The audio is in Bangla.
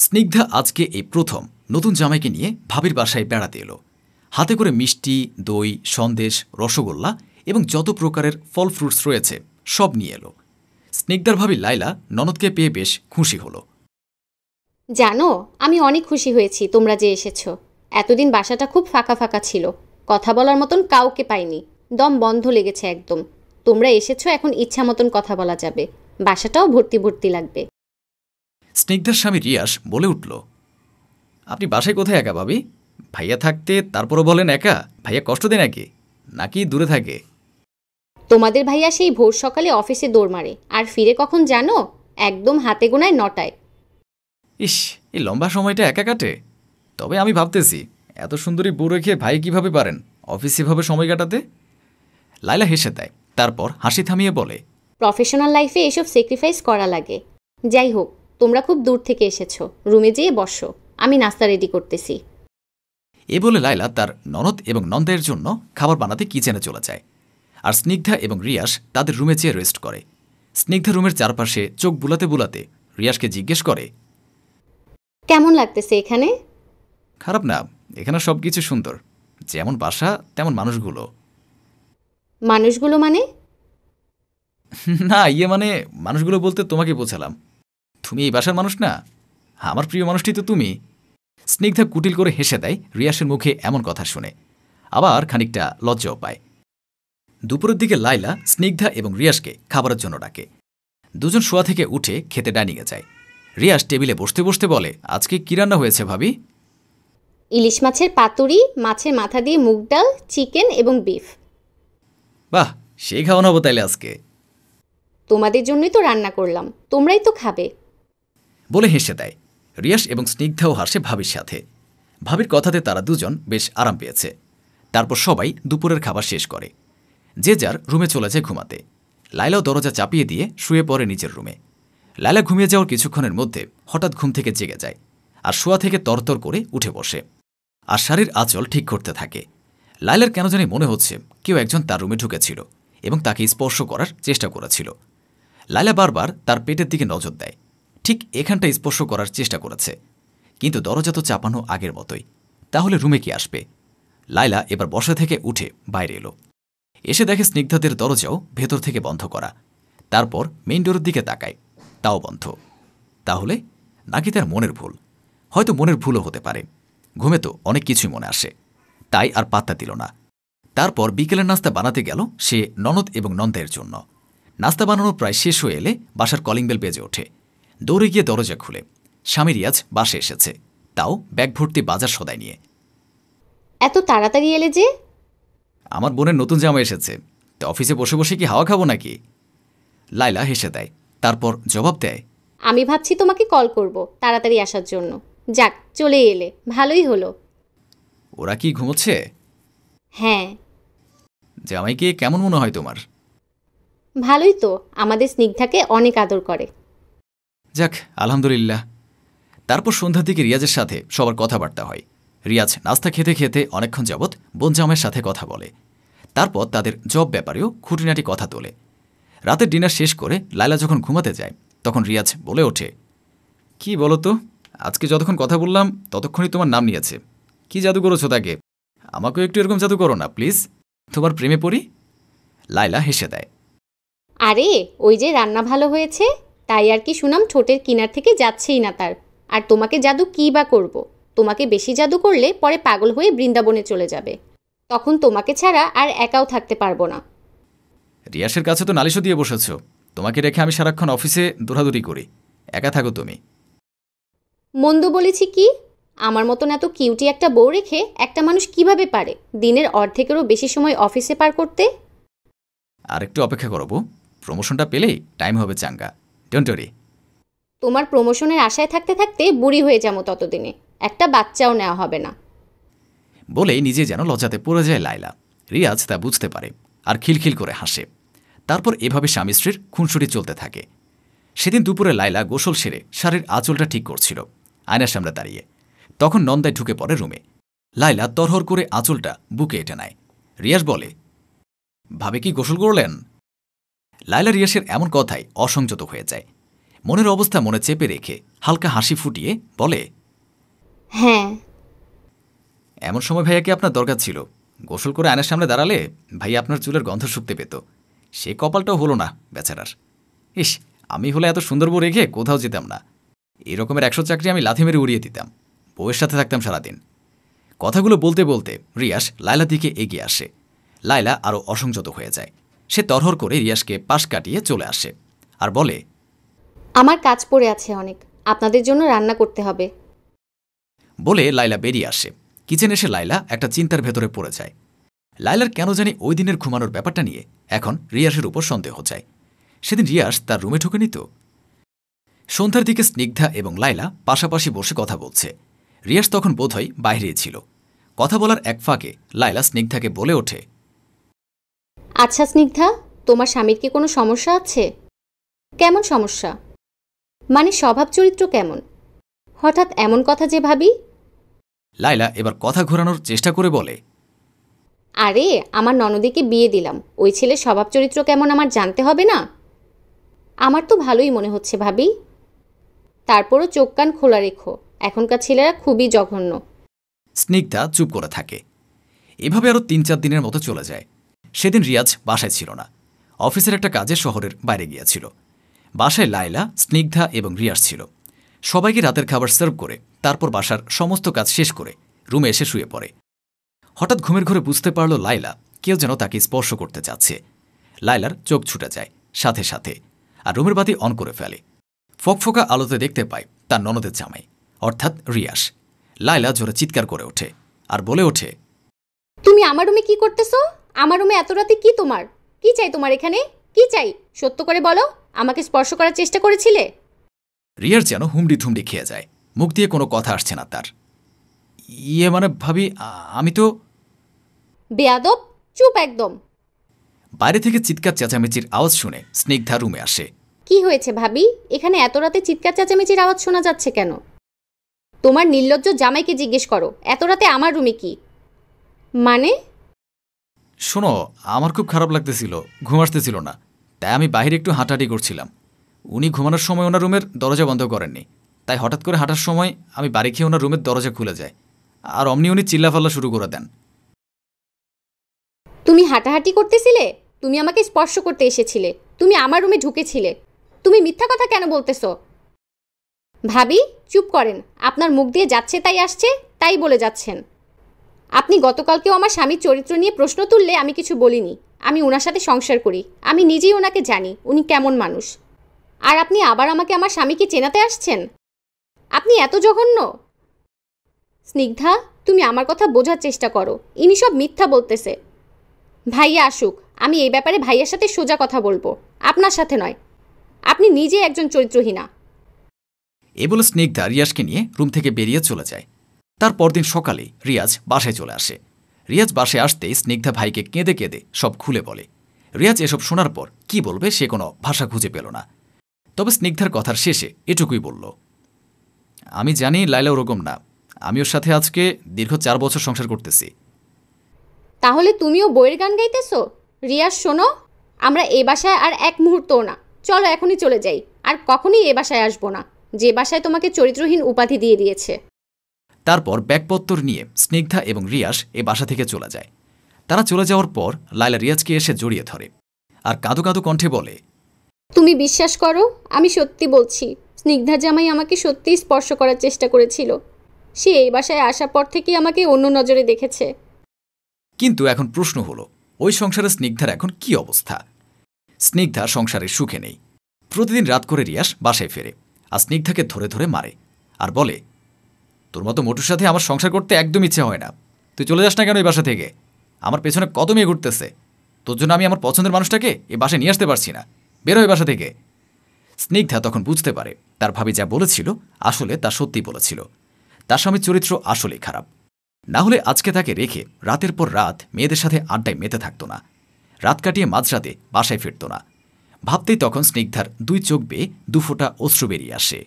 স্নিগ্ধা আজকে এই প্রথম নতুন জামাইকে নিয়ে ভাবির বাসায় বেড়াতে এলো। হাতে করে মিষ্টি, দই, সন্দেশ, রসগোল্লা এবং যত প্রকারের ফল ফ্রুটস রয়েছে সব নিয়ে এলো। স্নিগ্ধার ভাবি লাইলা ননদকে পেয়ে বেশ খুশি হলো। জানো, আমি অনেক খুশি হয়েছি তোমরা যে এসেছো। এতদিন বাসাটা খুব ফাঁকা ফাঁকা ছিল, কথা বলার মতন কাউকে পাইনি, দম বন্ধ লেগেছে একদম। তোমরা এসেছো, এখন ইচ্ছা মতন কথা বলা যাবে, বাসাটাও ভর্তি ভর্তি লাগবে। স্নিগ্ধার স্বামী রিয়াস বলে উঠল, আপনি বাসায় কোথায় একা ভাবি? ভাইয়া থাকতে তারপরও বলেন একা? ভাইয়া কষ্ট দেয় নাকি দূরে থাকে? তোমাদের ভাইয়া সেই ভোর সকালে অফিসে দৌড় মারে, আর ফিরে কখন জানো? একদম হাতে গোনায় 9টায়। ইস, এই লম্বা সময়টা একা কাটে। তবে আমি ভাবতেছি এত সুন্দরী বউ রেখে ভাই কিভাবে পারেন অফিসে ভাবে সময় কাটাতে। লাইলা হেসে দেয়, তারপর হাসি থামিয়ে বলে, প্রফেশনাল লাইফে এসব স্যাক্রিফাইস করা লাগে। যাই হোক, তোমরা খুব দূর থেকে এসেছো, রুমে যেয়ে বসো, আমি নাস্তা রেডি করতেছি। এ বলে লাইলা তার ননদ এবং নন্দায়ের জন্য খাবার বানাতে কিচেনে চলে যায়। আর স্নিগ্ধা এবং রিয়াস তাদের রুমে যেয়ে রেস্ট করে। স্নিগ্ধা রুমের চারপাশে চোখ বুলাতে বুলাতে রিয়াসকে জিজ্ঞেস করে, কেমন লাগতেছে এখানে? খারাপ না, এখানে সব কিছু সুন্দর, যেমন বাসা তেমন মানুষগুলো। মানুষগুলো মানে? না, মানে মানুষগুলো বলতে তোমাকে বোঝালাম। তুমি এই বাসার মানুষ না, আমার প্রিয় মানুষটি তো তুমি। স্নিগ্ধা কুটিল করে হেসে দেয় রিয়াসের মুখে এমন কথা শুনে, আবার খানিকটা লজ্জাও পায়। দুপুরের দিকে লাইলা স্নিগ্ধা এবং রিয়াসকে খাবারের জন্য ডাকে। দুজন শোয়া থেকে উঠে খেতে ডাইনিংয়ে যায়। রিয়াস টেবিলে বসতে বসতে বলে, আজকে কি রান্না হয়েছে ভাবি? ইলিশ মাছের পাতুরি, মাছের মাথা দিয়ে মুগ ডাল, চিকেন এবং বিফ। বাহ, সেই খাওয়ানো হবো তাইলে আজকে। তোমাদের জন্যই তো রান্না করলাম, তোমরাই তো খাবে। বলে হেসে দেয়। রিয়াস এবং স্নিগ্ধাও হাসে ভাবির সাথে। ভাবির কথাতে তারা দুজন বেশ আরাম পেয়েছে। তারপর সবাই দুপুরের খাবার শেষ করে যে যার রুমে চলে যায় ঘুমাতে। লাইলাও দরজা চাপিয়ে দিয়ে শুয়ে পড়ে নিজের রুমে। লাইলা ঘুমিয়ে যাওয়ার কিছুক্ষণের মধ্যে হঠাৎ ঘুম থেকে জেগে যায়, আর শোয়া থেকে তরতর করে উঠে বসে, আর শাড়ির আঁচল ঠিক করতে থাকে। লাইলার কেন জানি মনে হচ্ছে কেউ একজন তার রুমে ঢুকেছিল এবং তাকে স্পর্শ করার চেষ্টা করেছিল। লাইলা বারবার তার পেটের দিকে নজর দেয়, ঠিক এখানটা স্পর্শ করার চেষ্টা করেছে, কিন্তু দরজা তো চাপানো আগের মতোই। তাহলে রুমে কি আসবে? লাইলা এবার বসা থেকে উঠে বাইরে এলো। এসে দেখে স্নিগ্ধাদের দরজাও ভেতর থেকে বন্ধ করা। তারপর মেইন ডোরের দিকে তাকায়, তাও বন্ধ। তাহলে নাকি তার মনের ভুল? হয়তো মনের ভুলও হতে পারে। ঘুমে তো অনেক কিছুই মনে আসে, তাই আর পাত্তা দিল না। তারপর বিকেলের নাস্তা বানাতে গেল সে ননদ এবং নন্দায়ের জন্য। নাস্তা বানানো প্রায় শেষ হয়ে এলে বাসার কলিং বেল বেজে ওঠে। দৌড়ে গিয়ে দরজা খুলে স্বামী রিয়াজ বাসে এসেছে, তাও ব্যাগ ভর্তি বাজার সদাই নিয়ে। এত তাড়াতাড়ি এলে যে? আমার বোনের নতুন জামা এসেছে, তো অফিসে বসে বসে কি হাওয়া খাবো নাকি? লাইলা হেসে দেয়, তারপর জবাব দেয়, আমি ভাবছি তোমাকে কল করব তাড়াতাড়ি আসার জন্য। যাক, চলে এলে, ভালোই হলো। ওরা কি ঘুমোচ্ছে? হ্যাঁ। জামাইকে কেমন মনে হয় তোমার? ভালোই তো, আমাদের স্নিগ্ধাকে অনেক আদর করে। যাক, আলহামদুলিল্লাহ। তারপর সন্ধ্যার দিকে রিয়াজের সাথে সবার কথাবার্তা হয়। রিয়াজ নাস্তা খেতে খেতে অনেকক্ষণ যাবৎ বোন জামাইয়ের সাথে কথা বলে। তারপর তাদের জব ব্যাপারেও খুঁটিনাটি কথা তোলে। রাতের ডিনার শেষ করে লাইলা যখন ঘুমাতে যায়, তখন রিয়াজ বলে ওঠে, কি বলো তো, আজকে যতক্ষণ কথা বললাম ততক্ষণই তোমার নাম নিয়েছে। কি জাদু করেছো তাকে? আমাকেও একটু এরকম জাদু করো না প্লিজ, তোমার প্রেমে পড়ি। লাইলা হেসে দেয়, আরে ওই যে রান্না ভালো হয়েছে, তাই আর কি সুনাম ঠোঁটের কিনার থেকে যাচ্ছেই না তার। আর তোমাকে জাদু কী বা করব? তোমাকে বেশি জাদু করলে পরে পাগল হয়ে বৃন্দাবনে চলে যাবে, তখন তোমাকে ছাড়া আর একাও থাকতে পারবো না। রিয়াসের কাছে তো নালিশও দিয়ে বসেছ, তোমাকে রেখে আমি সারাক্ষণ অফিসে দৌড়াদৌড়ি করি, একা থাকো তুমি। মন্দ বলেছি কি? আমার মতন এত কিউটি একটা বউ রেখে একটা মানুষ কিভাবে পারে দিনের অর্ধেকেরও বেশি সময় অফিসে পার করতে? আর একটু অপেক্ষা করবো, প্রমোশনটা পেলেই টাইম হবে চাঙ্গা, ডোন্ট ওয়ারি। তোমার প্রমোশনের আশায় থাকতে থাকতে বুড়ি হয়ে যাবো ততদিনে, একটা বাচ্চাও নেওয়া হবে না। বলেই নিজে যেন লজ্জাতে পড়ে যায় লাইলা। রিয়াজ তা বুঝতে পারে আর খিলখিল করে হাসে। তারপর এভাবে স্বামী স্ত্রীর খুনসুটি চলতে থাকে। সেদিন দুপুরে লাইলা গোসল সেরে শাড়ির আঁচলটা ঠিক করছিল আয়নার সামনে দাঁড়িয়ে। তখন নন্দায় ঢুকে পড়ে রুমে। লাইলা তরহর করে আঁচলটা বুকে এঁটে নেয়। রিয়াজ বলে, ভাবে কি গোসল করলেন? লাইলা রিয়াসের এমন কথায় অসংযত হয়ে যায়। মনের অবস্থা মনে চেপে রেখে হালকা হাসি ফুটিয়ে বলে, হ্যাঁ। এমন সময় ভাইয়াকে আপনার দরকার ছিল। গোসল করে আয়নার সামনে দাঁড়ালে ভাইয়া আপনার চুলের গন্ধ শুকতে পেত। সে কপালটাও হলো না বেচারার। ইস, আমি হলে এত সুন্দর বউ রেখে কোথাও যেতাম না। এরকমের 100 চাকরি আমি লাথি মেরে উড়িয়ে দিতাম, বউয়ের সাথে থাকতাম সারাদিন। কথাগুলো বলতে বলতে রিয়াস লায়লার দিকে এগিয়ে আসে। লায়লা আরও অসংযত হয়ে যায়। সে তরহর করে রিয়াসকে পাশ কাটিয়ে চলে আসে আর বলে, আমার কাজ পড়ে আছে অনেক, আপনাদের জন্য রান্না করতে হবে। বলে লায়লা বেরিয়ে আসে। কিচেনে এসে লায়লা একটা চিন্তার ভেতরে পড়ে যায়। লায়লার কেন জানি ওই দিনের ঘুমানোর ব্যাপারটা নিয়ে এখন রিয়াসের উপর সন্দেহ যায়। সেদিন রিয়াস তার রুমে ঢুকেনি তো? সন্ধ্যার দিকে স্নিগ্ধা এবং লায়লা পাশাপাশি বসে কথা বলছে। রিয়াস তখন বোধহয় বাইরেই ছিল। কথা বলার এক ফাঁকে লায়লা স্নিগ্ধাকে বলে ওঠে, আচ্ছা স্নিগ্ধা, তোমার স্বামীর কি কোনো সমস্যা আছে? কেমন সমস্যা? মানে স্বভাব চরিত্র কেমন? হঠাৎ এমন কথা যে ভাবি। লায়লা এবার কথা ঘোরানোর চেষ্টা করে বলে, আরে আমার ননদীকে বিয়ে দিলাম, ওই ছেলের স্বভাব চরিত্র কেমন আমার জানতে হবে না? আমার তো ভালোই মনে হচ্ছে ভাবি। তারপরও চোখ কান খোলা রেখো, এখনকার ছেলেরা খুবই জঘন্য। স্নিগ্ধা চুপ করে থাকে। এভাবে আরও 3-4 দিনের মতো চলে যায়। সেদিন রিয়াজ বাসায় ছিল না, অফিসের একটা কাজে শহরের বাইরে গিয়েছিল। বাসায় লায়লা, স্নিগ্ধা এবং রিয়াজ ছিল। সবাইকে রাতের খাবার সার্ভ করে তারপর বাসার সমস্ত কাজ শেষ করে রুমে এসে শুয়ে পড়ে। হঠাৎ ঘুমের ঘরে বুঝতে পারল লায়লা কেউ যেন তাকে স্পর্শ করতে চাচ্ছে। লায়লার চোখ ছুটে যায় সাথে সাথে, আর রুমের বাতি অন করে ফেলে। ফকফকা আলোতে দেখতে পায় তার ননদের জামাই, অর্থাৎ রিয়াস। লায়লা জোরে চিৎকার করে ওঠে আর বলে ওঠে, তুমি আমার রুমে কি করতেছো? আমার রুমে এত রাতে কি তোমার? কি চাই তোমার এখানে? কি চাই সত্য করে বলো। আমাকে স্পর্শ করার চেষ্টা করেছিলে? রিয়ার যেন হুমড়ি থুমড়ি খেয়ে যায়, মুখ দিয়ে কোনো কথা আসছে না তার। মানে ভাবি, আমি তো। বেয়াদব, চুপ একদম। বাইরে থেকে চিৎকার চেঁচামেচির আওয়াজ শুনে স্নিগ্ধা রুমে আসে। কি হয়েছে ভাবি? এখানে এত রাতে চিৎকার চেঁচামেচির আওয়াজ শোনা যাচ্ছে কেন? তোমার নির্লজ্জ জামাইকে জিজ্ঞেস করো এত রাতে আমার রুমে কি। মানে? শোনো, আমার খুব খারাপ লাগতেছিল, ঘুম আসতেছিল না, তাই আমি বাইরে একটু হাঁটাহাঁটি করছিলাম। উনি ঘুমানোর সময় ওনার রুমের দরজা বন্ধ করেননি, তাই হঠাৎ করে হাঁটার সময় আমি বাড়ি খেয়ে ওনার রুমের দরজা খুলে যায়, আর অমনি উনি চিল্লাফাল্লা শুরু করে দেন। তুমি হাঁটাহাঁটি করতেছিলে? তুমি আমাকে স্পর্শ করতে এসেছিলে? তুমি আমার রুমে ঢুকেছিলে? তুমি মিথ্যা কথা কেন বলতেছো? ভাবি চুপ করেন, আপনার মুখ দিয়ে যাচ্ছে তাই আসছে, তাই বলে যাচ্ছেন। আপনি গতকালকেও আমার স্বামীর চরিত্র নিয়ে প্রশ্ন তুললে আমি কিছু বলিনি। আমি ওনার সাথে সংসার করি, আমি নিজেই ওনাকে জানি উনি কেমন মানুষ। আর আপনি আবার আমাকে আমার স্বামীকে চেনাতে আসছেন? আপনি এত জঘন্য। স্নিগ্ধা, তুমি আমার কথা বোঝার চেষ্টা করো, ইনি সব মিথ্যা বলতেছে। ভাইয়া আসুক, আমি এই ব্যাপারে ভাইয়ার সাথে সোজা কথা বলবো, আপনার সাথে নয়। আপনি নিজে একজন চরিত্রহীনা। এ বলে স্নিগ্ধা রিয়াজকে নিয়ে রুম থেকে বেরিয়ে চলে যায়। তার পরদিন সকালে রিয়াজ বাসায় চলে আসে। রিয়াজ বাসায় আসতেই স্নিগ্ধা ভাইকে কেঁদে কেঁদে সব খুলে বলে। রিয়াজ এসব শোনার পর কি বলবে সে কোনো ভাষা খুঁজে পেল না। তবে স্নিগ্ধার কথার শেষে এটুকুই বলল, আমি জানি লায়লা ওরকম না, আমি ওর সাথে আজকে দীর্ঘ 4 বছর সংসার করতেছি। তাহলে তুমিও বইয়ের গান গাইতেছো? রিয়াজ শোনো, আমরা এ বাসায় আর এক মুহূর্তও না, চলো এখনই চলে যাই, আর কখনই এ বাসায় আসবো না, যে বাসায় তোমাকে চরিত্রহীন উপাধি দিয়ে দিয়েছে। তারপর ব্যাগপত্তর নিয়ে স্নিগ্ধা এবং রিয়াস এ বাসা থেকে চলে যায়। তারা চলে যাওয়ার পর লায়লা রিয়াজকে এসে জড়িয়ে ধরে আর কাঁদো কাঁদো কণ্ঠে বলে, তুমি বিশ্বাস করো, আমি সত্যি বলছি, স্নিগ্ধা জামাই আমাকে সত্যিই স্পর্শ করার চেষ্টা করেছিল। সে এই বাসায় আসার পর থেকেই আমাকে অন্য নজরে দেখেছে। কিন্তু এখন প্রশ্ন হলো, ওই সংসারে স্নিগ্ধার এখন কি অবস্থা? স্নিগ্ধা সংসারের সুখে নেই। প্রতিদিন রাত করে রিয়াস বাসায় ফেরে আর স্নিগ্ধাকে ধরে ধরে মারে আর বলে, তোর মতো মোটুর সাথে আমার সংসার করতে একদম ইচ্ছে হয় না, তুই চলে যাস না কেন এই বাসা থেকে? আমার পেছনে কত মেয়ে ঘুরতেছে, তোর জন্য আমি আমার পছন্দের মানুষটাকে এ বাসায় নিয়ে আসতে পারছি না, বেরো এই বাসা থেকে। স্নিগ্ধা তখন বুঝতে পারে তার ভাবি যা বলেছিল আসলে তা সত্যি বলেছিল। তার স্বামীর চরিত্র আসলেই খারাপ, না হলে আজকে তাকে রেখে রাতের পর রাত মেয়েদের সাথে আড্ডায় মেতে থাকত না, রাত কাটিয়ে মাঝরাতে বাসায় ফিরত না। ভাবতেই তখন স্নিগ্ধার 2 চোখ বেয়ে 2 ফোঁটা অশ্রু বেরিয়ে আসে।